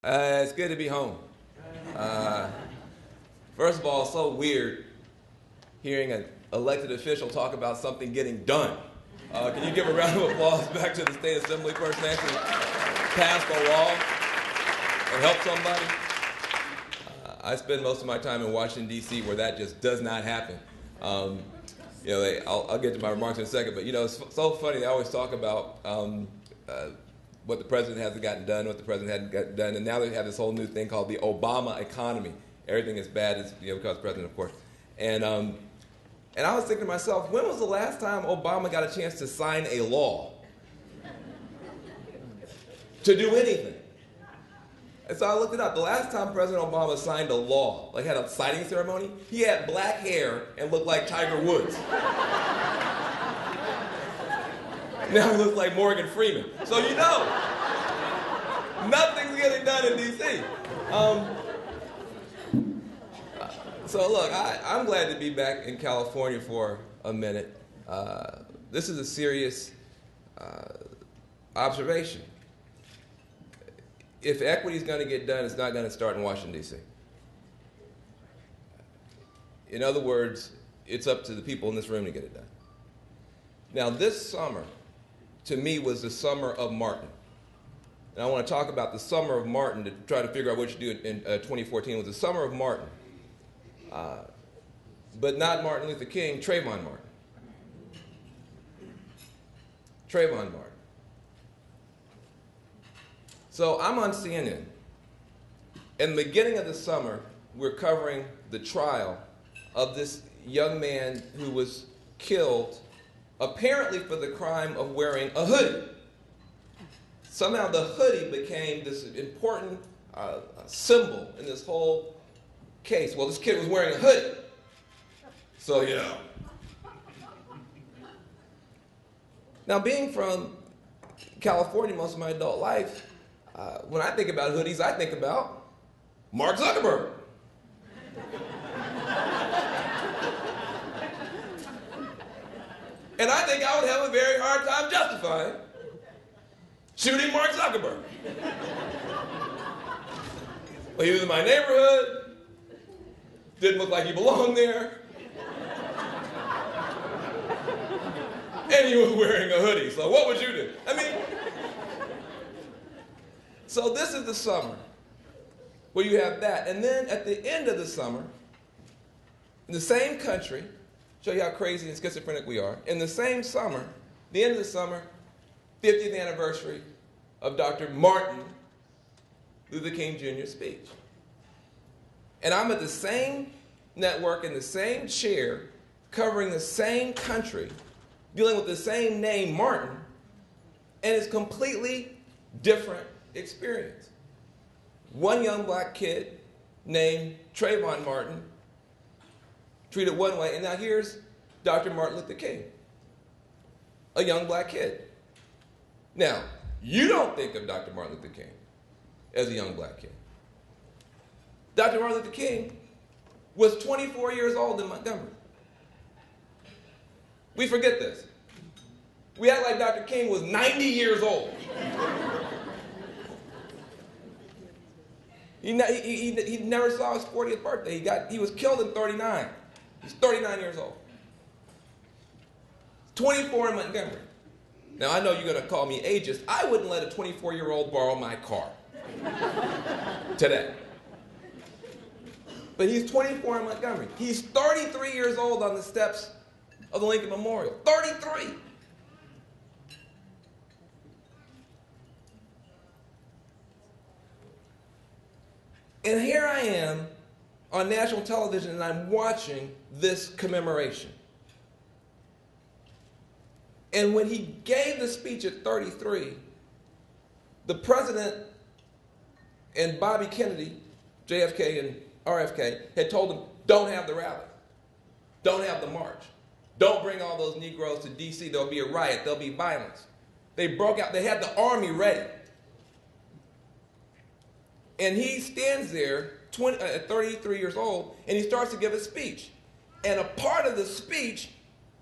It's good to be home. Uh, First of all, it's so weird hearing an elected official talk about something getting done. Can you give a round of applause back to the State Assembly person actually passed a law and helped somebody? I spend most of my time in Washington, D.C., where that just does not happen. I'll get to my remarks in a second, but it's so funny. They always talk about what the president hasn't gotten done, what the president hadn't gotten done, and now they have this whole new thing called the Obama economy. Everything is bad, because of the president, of course. And I was thinking to myself, when was the last time Obama got a chance to sign a law? To do anything? And so I looked it up. The last time President Obama signed a law, like had a signing ceremony, he had black hair and looked like Tiger Woods. Now he looks like Morgan Freeman. So nothing's getting done in D.C. So look, I'm glad to be back in California for a minute. This is a serious observation. If equity is going to get done, it's not going to start in Washington, D.C. In other words, it's up to the people in this room to get it done. Now, this summer, to me, was the summer of Martin. And I want to talk about the summer of Martin to try to figure out what you do in 2014. It was the summer of Martin. But not Martin Luther King, Trayvon Martin. Trayvon Martin. So I'm on CNN. In the beginning of the summer, we're covering the trial of this young man who was killed apparently for the crime of wearing a hoodie. Somehow the hoodie became this important symbol in this whole case. Well, this kid was wearing a hoodie. So, Now, being from California most of my adult life, when I think about hoodies, I think about Mark Zuckerberg. And I think I would have a very hard time justifying shooting Mark Zuckerberg. Well, he was in my neighborhood, didn't look like he belonged there, and he was wearing a hoodie. So what would you do? So this is the summer where you have that. And then at the end of the summer, in the same country, show you how crazy and schizophrenic we are, in the same summer, the end of the summer, 50th anniversary of Dr. Martin Luther King Jr.'s speech. And I'm at the same network in the same chair, covering the same country, dealing with the same name, Martin, and it's completely different experience. One young black kid named Trayvon Martin treated one way, and now here's Dr. Martin Luther King, a young black kid. Now, you don't think of Dr. Martin Luther King as a young black kid. Dr. Martin Luther King was 24 years old in Montgomery. We forget this. We act like Dr. King was 90 years old. He never saw his 40th birthday. He was killed in 39. He's 39 years old. 24 in Montgomery. Now, I know you're going to call me ageist. I wouldn't let a 24-year-old borrow my car today. But he's 24 in Montgomery. He's 33 years old on the steps of the Lincoln Memorial. 33! And here I am on national television, and I'm watching this commemoration. And when he gave the speech at 33, the president and Bobby Kennedy, JFK and RFK, had told him, don't have the rally. Don't have the march. Don't bring all those Negroes to D.C. There'll be a riot. There'll be violence. They broke out. They had the army ready. And he stands there at 33 years old, and he starts to give a speech. And a part of the speech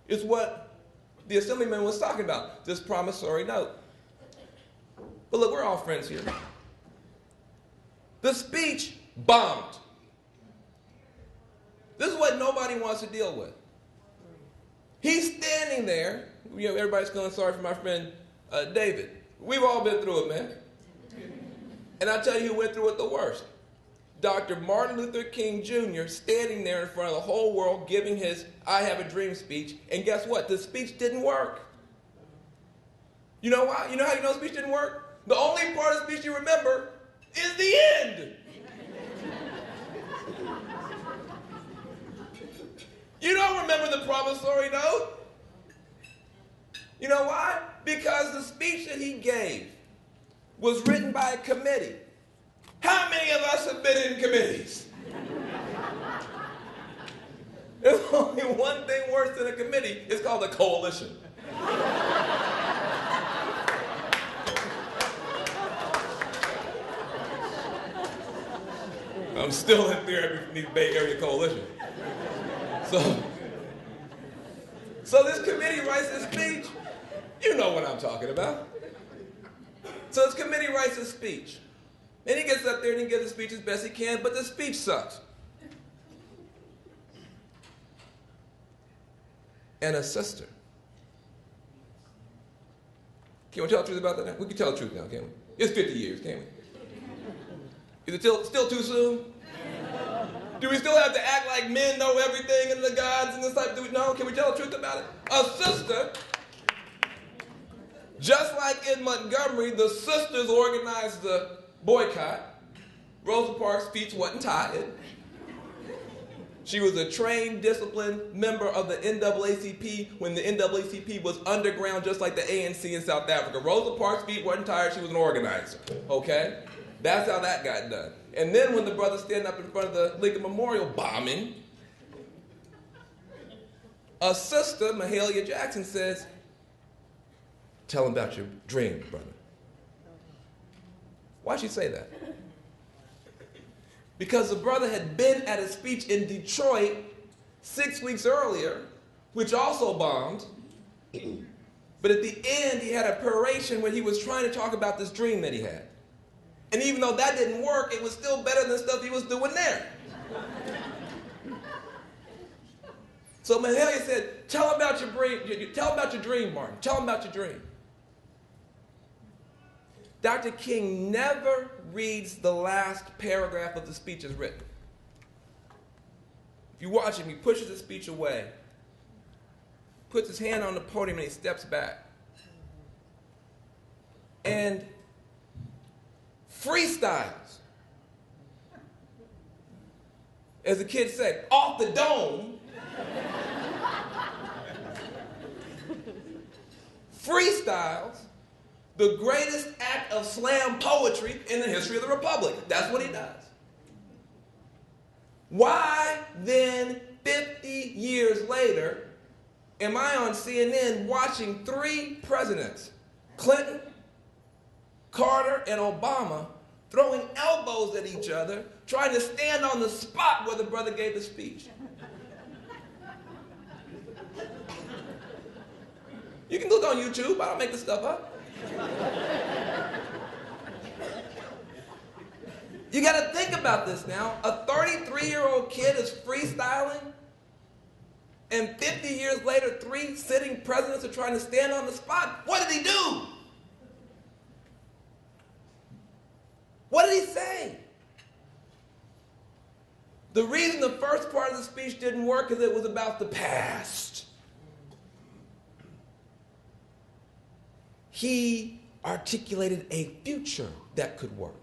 is what the assemblyman was talking about, this promissory note. But look, we're all friends here. The speech bombed. This is what nobody wants to deal with. He's standing there. You know, everybody's feeling sorry for my friend David. We've all been through it, man. And I'll tell you who went through it the worst. Dr. Martin Luther King Jr. standing there in front of the whole world giving his I Have a Dream speech. And guess what? The speech didn't work. You know why? You know how you know the speech didn't work? The only part of the speech you remember is the end. You don't remember the promissory note. You know why? Because the speech that he gave was written by a committee. How many of us have been in committees? There's only one thing worse than a committee. It's called a coalition. I'm still in therapy from the Bay Area Coalition. So this committee writes this speech. You know what I'm talking about. So this committee writes a speech. And he gets up there and he gives the speech as best he can, but the speech sucks. And a sister. Can we tell the truth about that now? We can tell the truth now, can't we? It's 50 years, can't we? Is it still too soon? Do we still have to act like men know everything and the gods and this type? No, can we tell the truth about it? A sister, just like in Montgomery, the sisters organized the boycott. Rosa Parks' feet wasn't tied. She was a trained, disciplined member of the NAACP when the NAACP was underground just like the ANC in South Africa. Rosa Parks' feet wasn't tired, she was an organizer, okay? That's how that got done. And then when the brothers stand up in front of the Lincoln Memorial bombing, a sister, Mahalia Jackson, says, tell him about your dream, brother. Why'd she say that? Because the brother had been at a speech in Detroit 6 weeks earlier, which also bombed. But at the end, he had a peroration where he was trying to talk about this dream that he had. And even though that didn't work, it was still better than stuff he was doing there. So Mahalia said, tell him about your dream, Martin. Tell him about your dream. Dr. King never reads the last paragraph of the speech as written. If you watch him, he pushes the speech away, puts his hand on the podium, and he steps back. And freestyles, as the kids say, off the dome, freestyles the greatest act of slam poetry in the history of the Republic. That's what he does. Why then, 50 years later, am I on CNN watching 3 presidents, Clinton, Carter, and Obama, throwing elbows at each other, trying to stand on the spot where the brother gave the speech? You can look on YouTube. I don't make this stuff up. You got to think about this now. A 33-year-old kid is freestyling, and 50 years later, 3 sitting presidents are trying to stand on the spot. What did he do? What did he say? The reason the first part of the speech didn't work is it was about the past. He articulated a future that could work.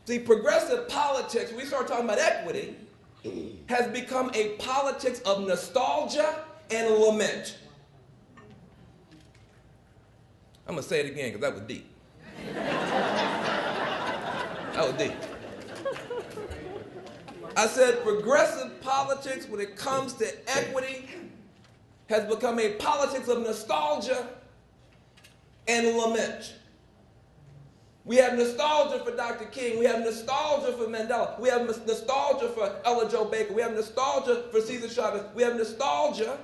See, progressive politics, when we start talking about equity, has become a politics of nostalgia and lament. I'm going to say it again because that was deep. That was deep. I said progressive politics, when it comes to equity, has become a politics of nostalgia and lament. We have nostalgia for Dr. King. We have nostalgia for Mandela. We have nostalgia for Ella Jo Baker. We have nostalgia for Cesar Chavez. We have nostalgia,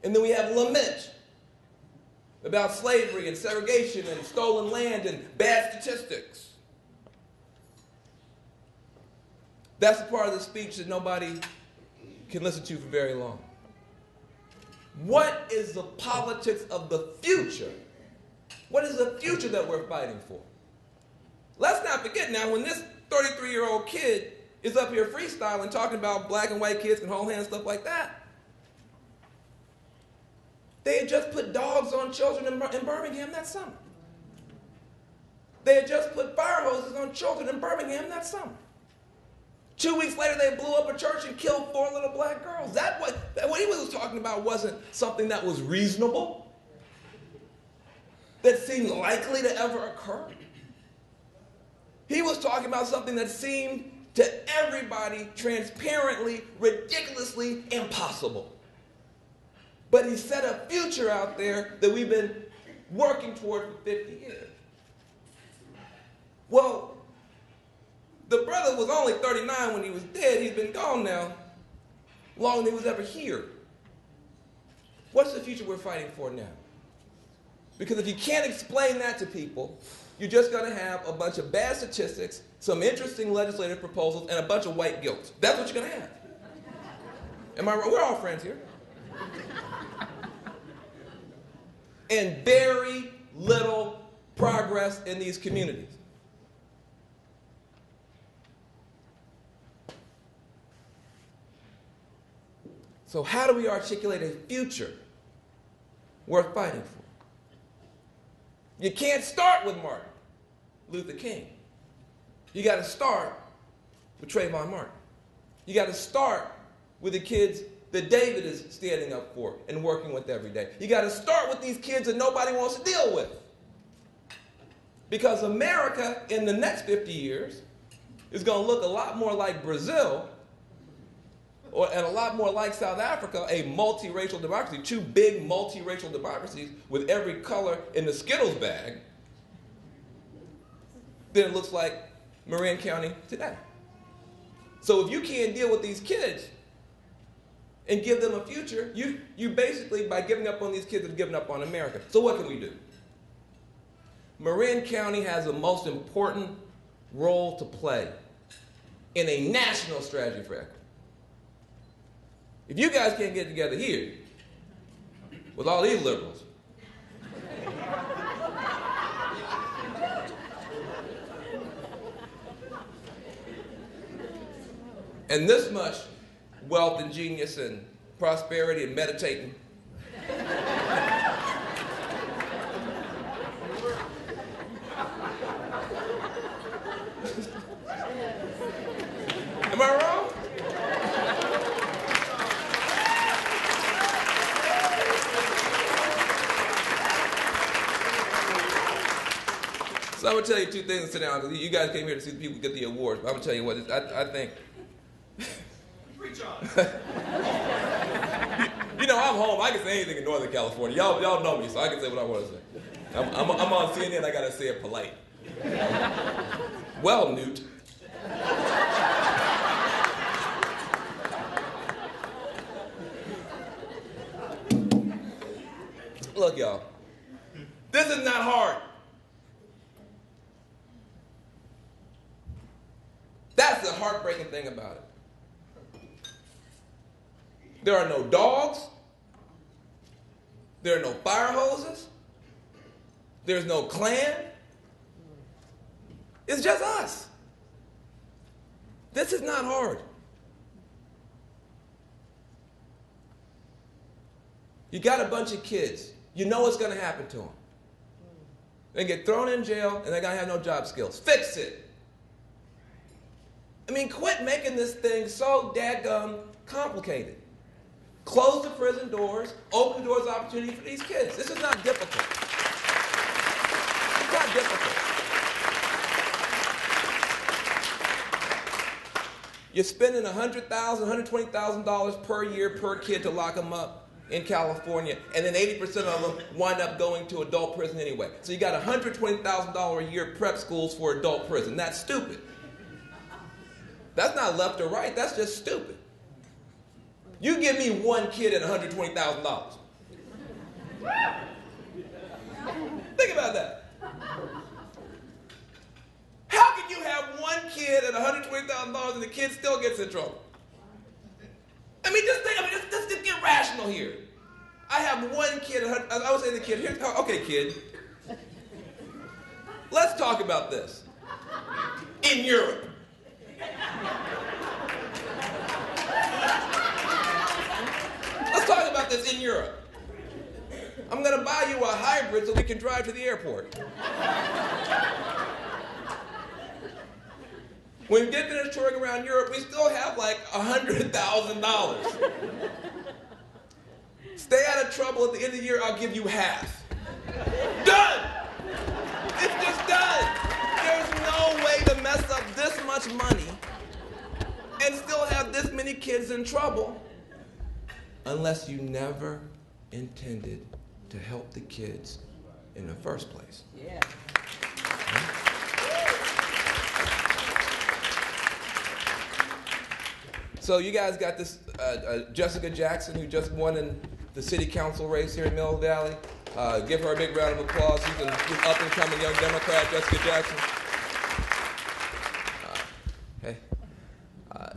and then we have lament about slavery and segregation and stolen land and bad statistics. That's the part of the speech that nobody can listen to for very long. What is the politics of the future? What is the future that we're fighting for? Let's not forget now, when this 33-year-old kid is up here freestyling, talking about black and white kids can hold hands, stuff like that, they had just put dogs on children in Birmingham that summer. They had just put fire hoses on children in Birmingham that summer. 2 weeks later, they blew up a church and killed 4 little black girls. What he was talking about wasn't something that was reasonable, that seemed likely to ever occur. He was talking about something that seemed to everybody transparently, ridiculously impossible. But he set a future out there that we've been working toward for 50 years. Well, the brother was only 39 when he was dead. He's been gone now longer than he was ever here. What's the future we're fighting for now? Because if you can't explain that to people, you're just going to have a bunch of bad statistics, some interesting legislative proposals, and a bunch of white guilt. That's what you're going to have. Am I right? We're all friends here. And very little progress in these communities. So how do we articulate a future worth fighting for? You can't start with Martin Luther King. You got to start with Trayvon Martin. You got to start with the kids that David is standing up for and working with every day. You got to start with these kids that nobody wants to deal with. Because America in the next 50 years is going to look a lot more like Brazil and a lot more like South Africa, a multiracial democracy, 2 big multiracial democracies with every color in the Skittles bag, than it looks like Marin County today. So if you can't deal with these kids and give them a future, you basically, by giving up on these kids, have given up on America. So what can we do? Marin County has the most important role to play in a national strategy for equity. If you guys can't get together here with all these liberals, and this much wealth and genius and prosperity and meditating, am I wrong? So I'm going to tell you 2 things and sit down, because you guys came here to see the people get the awards. But I'm going to tell you what, I think. Preach on. You know, I'm home. I can say anything in Northern California. Y'all know me, so I can say what I want to say. I'm on CNN, I got to say it polite. Well, Newt. Look, y'all, this is not hard. That's the heartbreaking thing about it. There are no dogs. There are no fire hoses. There's no Klan. It's just us. This is not hard. You got a bunch of kids. You know what's going to happen to them. They get thrown in jail, and they're going to have no job skills. Fix it. I mean, quit making this thing so dadgum complicated. Close the prison doors, open the doors of opportunity for these kids. This is not difficult. It's not difficult. You're spending $100,000, $120,000 per year per kid to lock them up in California, and then 80% of them wind up going to adult prison anyway. So you got $120,000 a year prep schools for adult prison. That's stupid. That's not left or right, that's just stupid. You give me 1 kid at $120,000. Think about that. How can you have 1 kid kid at $120,000 and the kid still gets in trouble. I mean, just think, let's just get rational here. I have one kid, I would say to the kid, okay, kid, let's talk about this. In Europe. Let's talk about this in Europe. I'm going to buy you a hybrid so we can drive to the airport. When we get finished touring around Europe, we still have like $100,000. Stay out of trouble at the end of the year, I'll give you half. Done! It's just done. There's no way to mess up this much money and still have this many kids in trouble unless you never intended to help the kids in the first place. Yeah. So you guys got this Jessica Jackson, who just won in the city council race here in Mill Valley. Give her a big round of applause. She's an up-and-coming young Democrat, Jessica Jackson.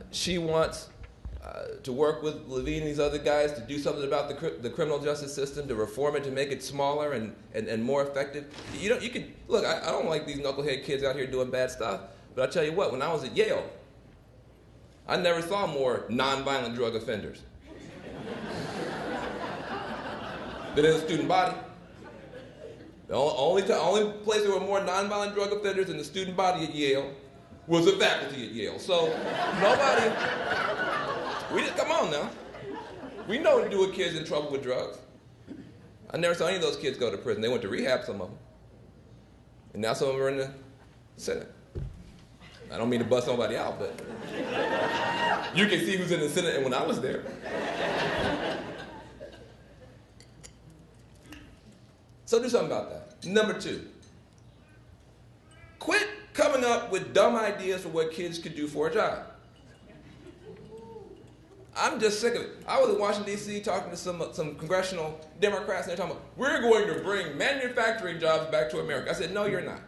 She wants to work with Levine and these other guys to do something about the criminal justice system, to reform it, to make it smaller and more effective. You could look. I don't like these knucklehead kids out here doing bad stuff, but I tell you what, when I was at Yale, I never saw more nonviolent drug offenders than in the student body. The only place there were more nonviolent drug offenders in the student body at Yale was the faculty at Yale. So come on now. We know what to do with kids in trouble with drugs. I never saw any of those kids go to prison. They went to rehab, some of them. And now some of them are in the Senate. I don't mean to bust nobody out, but you can see who's in the Senate and when I was there. So do something about that. Number 2, quit coming up with dumb ideas for what kids could do for a job. I'm just sick of it. I was in Washington, D.C. talking to some congressional Democrats, and they're talking about, we're going to bring manufacturing jobs back to America. I said, no, you're not.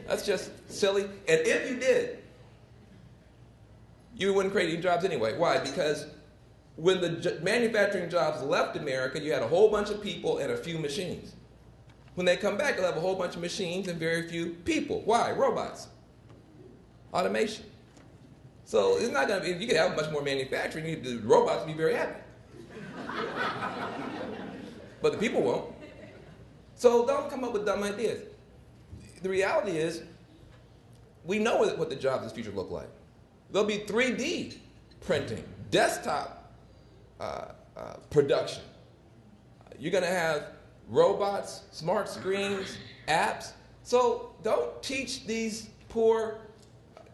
That's just silly. And if you did, you wouldn't create any jobs anyway. Why? Because when the manufacturing jobs left America, you had a whole bunch of people and a few machines. When they come back, they'll have a whole bunch of machines and very few people. Why? Robots. Automation. So it's not going to be, you could have much more manufacturing, the robots will be very happy. But the people won't. So don't come up with dumb ideas. The reality is, we know what the jobs of the future look like. There'll be 3D printing, desktop production. You're going to have robots, smart screens, apps. So don't teach these poor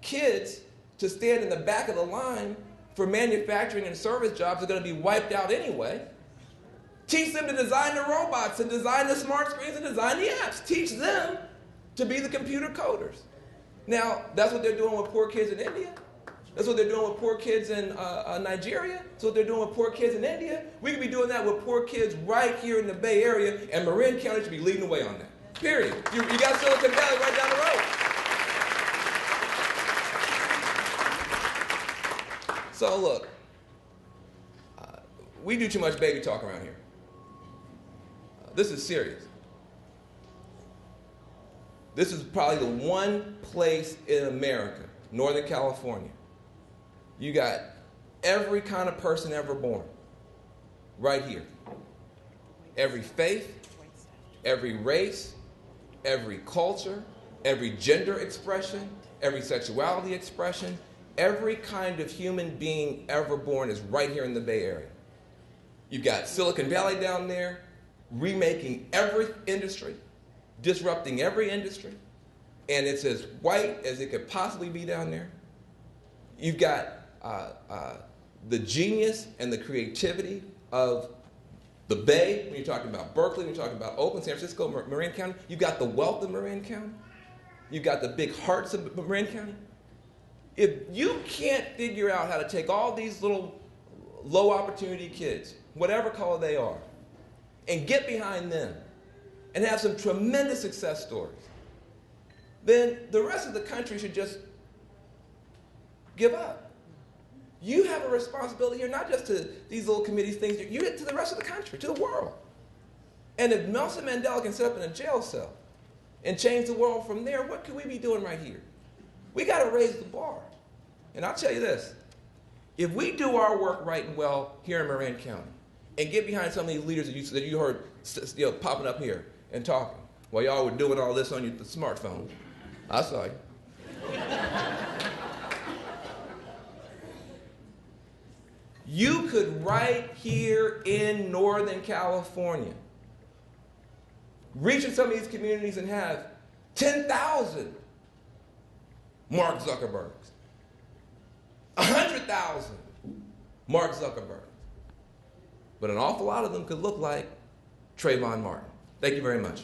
kids to stand in the back of the line for manufacturing and service jobs that are going to be wiped out anyway. Teach them to design the robots and design the smart screens and design the apps. Teach them to be the computer coders. Now, that's what they're doing with poor kids in India. That's what they're doing with poor kids in Nigeria. That's what they're doing with poor kids in India. We could be doing that with poor kids right here in the Bay Area, and Marin County should be leading the way on that. Period. You got Silicon Valley right down the road. So look, we do too much baby talk around here. This is serious. This is probably the one place in America, Northern California, you got every kind of person ever born right here. Every faith, every race, every culture, every gender expression, every sexuality expression, every kind of human being ever born is right here in the Bay Area. You've got Silicon Valley down there, remaking every industry, disrupting every industry, and it's as white as it could possibly be down there. You've got the genius and the creativity of the Bay, when you're talking about Berkeley, when you're talking about Oakland, San Francisco, Marin County. You've got the wealth of Marin County. You've got the big hearts of Marin County. If you can't figure out how to take all these little low opportunity kids, whatever color they are, and get behind them and have some tremendous success stories, then the rest of the country should just give up. You have a responsibility here, not just to these little committees, things, you to the rest of the country, to the world. And if Nelson Mandela can sit up in a jail cell and change the world from there, what could we be doing right here? We got to raise the bar. And I'll tell you this, if we do our work right and well here in Marin County and get behind some of these leaders that you heard popping up here and talking while y'all were doing all this on your smartphone, I saw you. You could right here in Northern California reach in some of these communities and have 10,000 Mark Zuckerbergs, 100,000 Mark Zuckerbergs. But an awful lot of them could look like Trayvon Martin. Thank you very much.